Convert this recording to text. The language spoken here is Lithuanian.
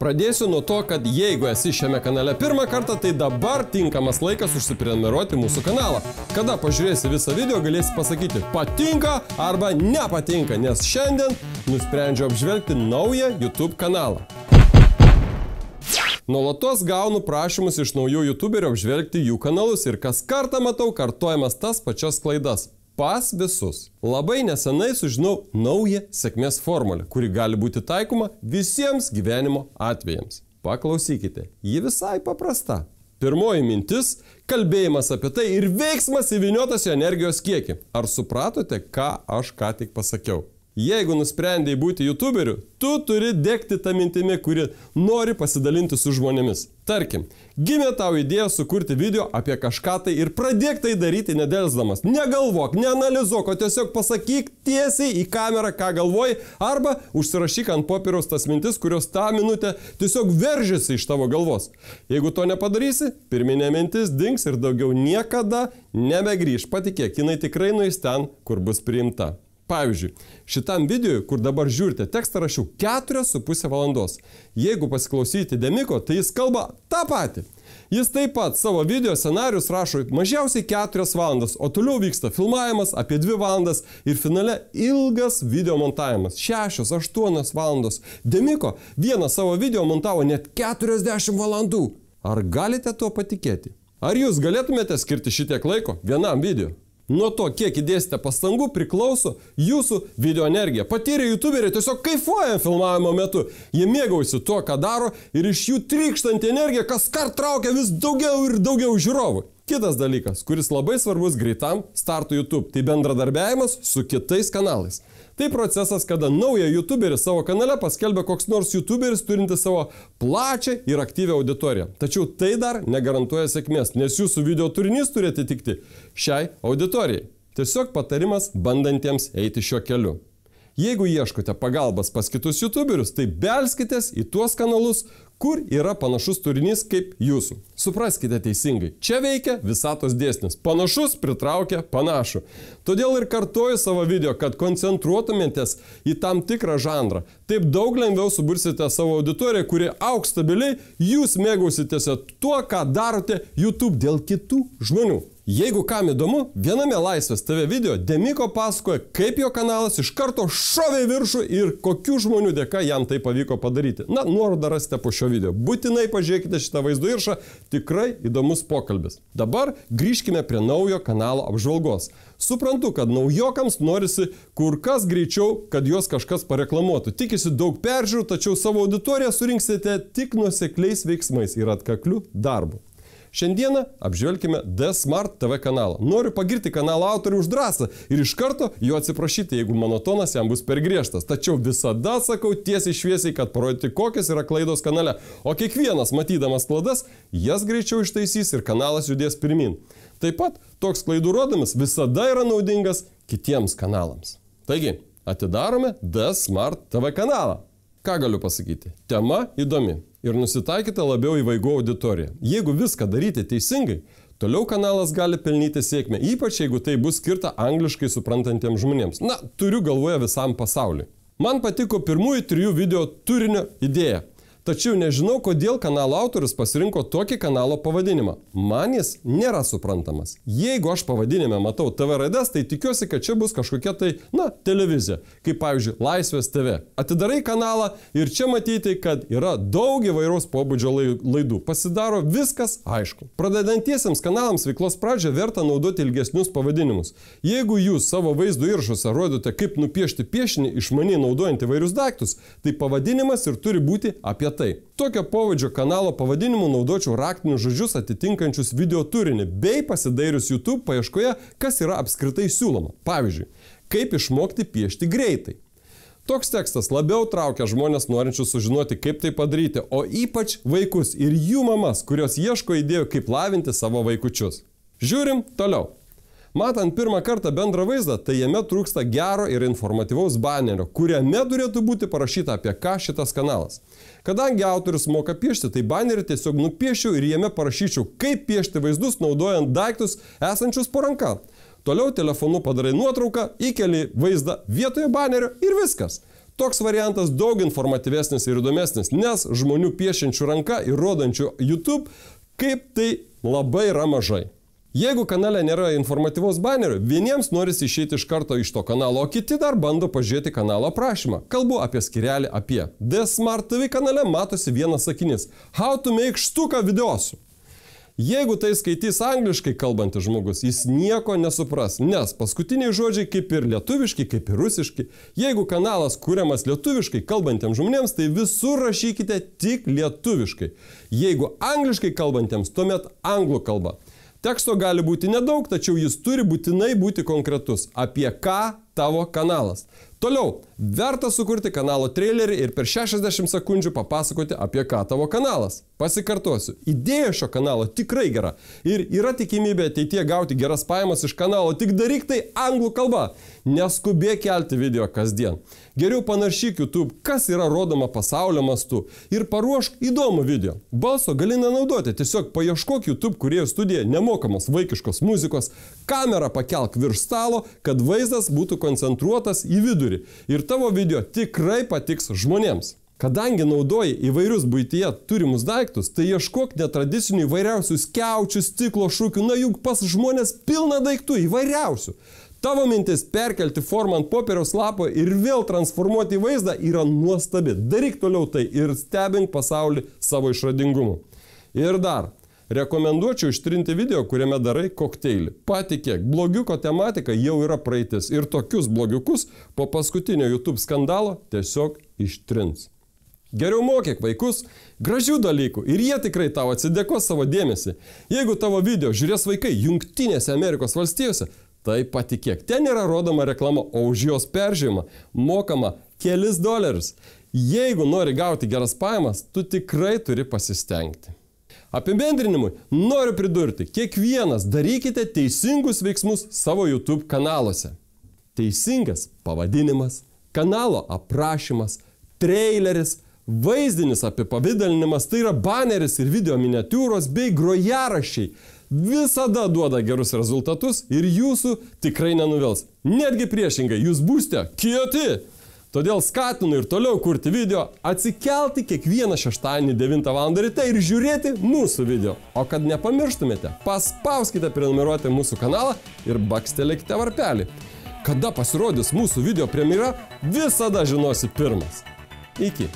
Pradėsiu nuo to, kad jeigu esi šiame kanale pirmą kartą, tai dabar tinkamas laikas užsiprenumeruoti mūsų kanalą. Kada pažiūrėsi visą video, galėsi pasakyti patinka arba nepatinka, nes šiandien nusprendžiau apžvelgti naują YouTube kanalą. Nuolatos gaunu prašymus iš naujų YouTuberių apžvelgti jų kanalus ir kas kartą matau kartojamas tas pačias klaidas. Pas visus. Labai nesenai sužinau naują sėkmės formulę, kuri gali būti taikoma visiems gyvenimo atvejams. Paklausykite, ji visai paprasta. Pirmoji mintis – kalbėjimas apie tai ir veiksmas įvyniotas į energijos kiekį. Ar supratote, ką aš ką tik pasakiau? Jeigu nusprendėjai būti YouTuberiu, tu turi degti tą mintimi, kuri nori pasidalinti su žmonėmis. Tarkim, gimė tau idėja sukurti video apie kažką tai ir pradėk tai daryti nedelsdamas. Negalvok, neanalizuok, o tiesiog pasakyk tiesiai į kamerą, ką galvoji, arba užsirašyk ant popieriaus tas mintis, kurios tą minutę tiesiog veržiasi iš tavo galvos. Jeigu to nepadarysi, pirminė mintis dings ir daugiau niekada nebegrįš. Patikėk, jinai tikrai nueis ten, kur bus priimta. Pavyzdžiui, šitam videui, kur dabar žiūrite, tekstą rašiau 4,5 valandos. Jeigu pasiklausyti Demiko, tai jis kalba tą patį. Jis taip pat savo video scenarius rašo mažiausiai 4 valandas, o toliau vyksta filmavimas apie 2 valandas ir finale ilgas video montavimas 6-8 valandos. Demiko vieną savo video montavo net 40 valandų. Ar galite tuo patikėti? Ar jūs galėtumėte skirti šitiek laiko vienam video? Nuo to, kiek įdėsite pastangų, priklauso jūsų video energija. Patyrę YouTuberiai tiesiog kaifuoja filmavimo metu. Jie mėgaujasi tuo, ką daro ir iš jų trykštanti energija kaskart traukia vis daugiau ir daugiau žiūrovų. Kitas dalykas, kuris labai svarbus greitam startui YouTube, tai bendradarbiavimas su kitais kanalais. Tai procesas, kada naują YouTuberį savo kanale paskelbia koks nors YouTuberis turintis savo plačią ir aktyvią auditoriją. Tačiau tai dar negarantuoja sėkmės, nes jūsų video turinys turi atitikti šiai auditorijai. Tiesiog patarimas bandantiems eiti šiuo keliu. Jeigu ieškote pagalbas pas kitus YouTuberius, tai belskitės į tuos kanalus, kur yra panašus turinys kaip jūsų. Supraskite teisingai, čia veikia visatos dėsnis. Panašus pritraukia panašų. Todėl ir kartoju savo video, kad koncentruotumėtės į tam tikrą žanrą. Taip daug lengviau subursite savo auditoriją, kuri augs stabiliai, jūs mėgausitės tuo, ką darote YouTube dėl kitų žmonių. Jeigu kam įdomu, viename Laisvės TV video Demiko pasakoja, kaip jo kanalas iš karto šovė į viršų ir kokių žmonių dėka jam tai pavyko padaryti. Na, nuorodą rasite po šio video. Būtinai pažiūrėkite šitą vaizdo įrašą, tikrai įdomus pokalbis. Dabar grįžkime prie naujo kanalo apžvalgos. Suprantu, kad naujokams norisi kur kas greičiau, kad juos kažkas pareklamuotų. Tikisi daug peržiūrų, tačiau savo auditoriją surinksite tik nuosekliais veiksmais ir atkakliu darbu. Šiandieną apžvelkime DSmart TV kanalą. Noriu pagirti kanalo autorių už drąsą ir iš karto jo atsiprašyti, jeigu mano tonas jam bus per griežtas. Tačiau visada sakau tiesiai šviesiai, kad parodyti, kokios yra klaidos kanale. O kiekvienas, matydamas klaidas, jas greičiau ištaisys ir kanalas judės pirmin. Taip pat toks klaidų rodymas visada yra naudingas kitiems kanalams. Taigi, atidarome DSmart TV kanalą. Ką galiu pasakyti? Tema įdomi ir nusitaikite labiau į vaikų auditoriją. Jeigu viską daryti teisingai, toliau kanalas gali pelnyti sėkmę, ypač jeigu tai bus skirta angliškai suprantantiems žmonėms. Na, turiu galvoje visam pasauliui. Man patiko pirmųjų 3 video turinio idėja. Tačiau nežinau, kodėl kanalo autorius pasirinko tokį kanalo pavadinimą. Man jis nėra suprantamas. Jeigu aš pavadinime matau TV raides, tai tikiuosi, kad čia bus kažkokia tai, televizija, kaip pavyzdžiui Laisvės TV. Atidarai kanalą ir čia matyti, kad yra daug įvairaus pobūdžio laidų. Pasidaro viskas aišku. Pradedantiesiems kanalams veiklos pradžią verta naudoti ilgesnius pavadinimus. Jeigu jūs savo vaizdo įrašuose rodote, kaip nupiešti piešinį išmaniai naudojant įvairius daiktus, tai pavadinimas ir turi būti apie tai. Tokio pobūdžio kanalo pavadinimu naudočiau raktinius žodžius atitinkančius video turinį, bei pasidairius YouTube paieškoje, kas yra apskritai siūloma. Pavyzdžiui, kaip išmokti piešti greitai. Toks tekstas labiau traukia žmonės norinčius sužinoti, kaip tai padaryti, o ypač vaikus ir jų mamas, kurios ieško idėjų, kaip lavinti savo vaikučius. Žiūrim toliau. Matant pirmą kartą bendrą vaizdą, tai jame trūksta gero ir informatyvaus banerio, kuriame turėtų būti parašyta apie ką šitas kanalas. Kadangi autorius moka piešti, tai banerį tiesiog nupiešiu ir jame parašyčiau, kaip piešti vaizdus naudojant daiktus esančius po ranka. Toliau telefonu padarai nuotrauką, įkeli vaizdą vietoje banerio ir viskas. Toks variantas daug informatyvesnis ir įdomesnis, nes žmonių piešiančių ranka ir rodančių YouTube kaip tai labai yra mažai. Jeigu kanale nėra informatyvaus banerio, vieniems norisi išeiti iš karto iš to kanalo, o kiti dar bando pažiūrėti kanalo aprašymą. Kalbu apie skyrelį apie. Smart TV kanale matosi vienas sakinys. How to make štuką videosų. Jeigu tai skaitys angliškai kalbantis žmogus, jis nieko nesupras, nes paskutiniai žodžiai kaip ir lietuviški, kaip ir rusiški. Jeigu kanalas kuriamas lietuviškai kalbantiems žmonėms, tai visur rašykite tik lietuviškai. Jeigu angliškai kalbantiems, tuomet anglų kalba. Teksto gali būti nedaug, tačiau jis turi būtinai būti konkretus, apie ką tavo kanalas. Toliau, verta sukurti kanalo trailerį ir per 60 sekundžių papasakoti, apie ką tavo kanalas. Pasikartosiu, idėja šio kanalo tikrai gera ir yra tikimybė ateityje gauti geras pajamas iš kanalo, tik daryk tai anglų kalba. Neskubėk kelti video kasdien. Geriau panaršyk YouTube, kas yra rodoma pasaulio mastu ir paruošk įdomų video. Balso gali nenaudoti, tiesiog paieškok YouTube kūrėjų studiją nemokamos vaikiškos muzikos, kamerą pakelk virš stalo, kad vaizdas būtų koncentruotas į vidurį ir tavo video tikrai patiks žmonėms. Kadangi naudoji įvairius buityje turimus daiktus, tai ieškok netradicinių įvairiausių skiaučių, stiklo šūkių, na juk pas žmonės pilna daiktų įvairiausių. Tavo mintis perkelti formą ant popieriaus lapo ir vėl transformuoti į vaizdą yra nuostabi. Daryk toliau tai ir stebink pasaulį savo išradingumu. Ir dar, rekomenduočiau ištrinti video, kuriame darai kokteilį. Patikėk, blogiuko tematika jau yra praeitis ir tokius blogiukus po paskutinio YouTube skandalo tiesiog ištrins. Geriau mokyk vaikus gražių dalykų ir jie tikrai tau atsidėkos savo dėmesį. Jeigu tavo video žiūrės vaikai Jungtinėse Amerikos valstijose, tai patikėk, ten yra rodoma reklama, o už jos peržiūrimą mokama kelis $. Jeigu nori gauti geras pajamas, tu tikrai turi pasistengti. Apibendrinimui noriu pridurti, kiekvienas darykite teisingus veiksmus savo YouTube kanaluose. Teisingas pavadinimas, kanalo aprašymas, traileris, vaizdinis apipavidalinimas, tai yra baneris ir video miniatiūros bei grojaraščiai. Visada duoda gerus rezultatus ir jūsų tikrai nenuvils. Netgi priešingai, jūs būsite kieti. Todėl skatinu ir toliau kurti video, atsikelti kiekvieną šeštadienį 9 val. Ryte ir žiūrėti mūsų video. O kad nepamirštumėte, paspauskite prenumeruoti mūsų kanalą ir bakstelėkite varpelį. Kada pasirodys mūsų video premjera, visada žinosi pirmas. Iki.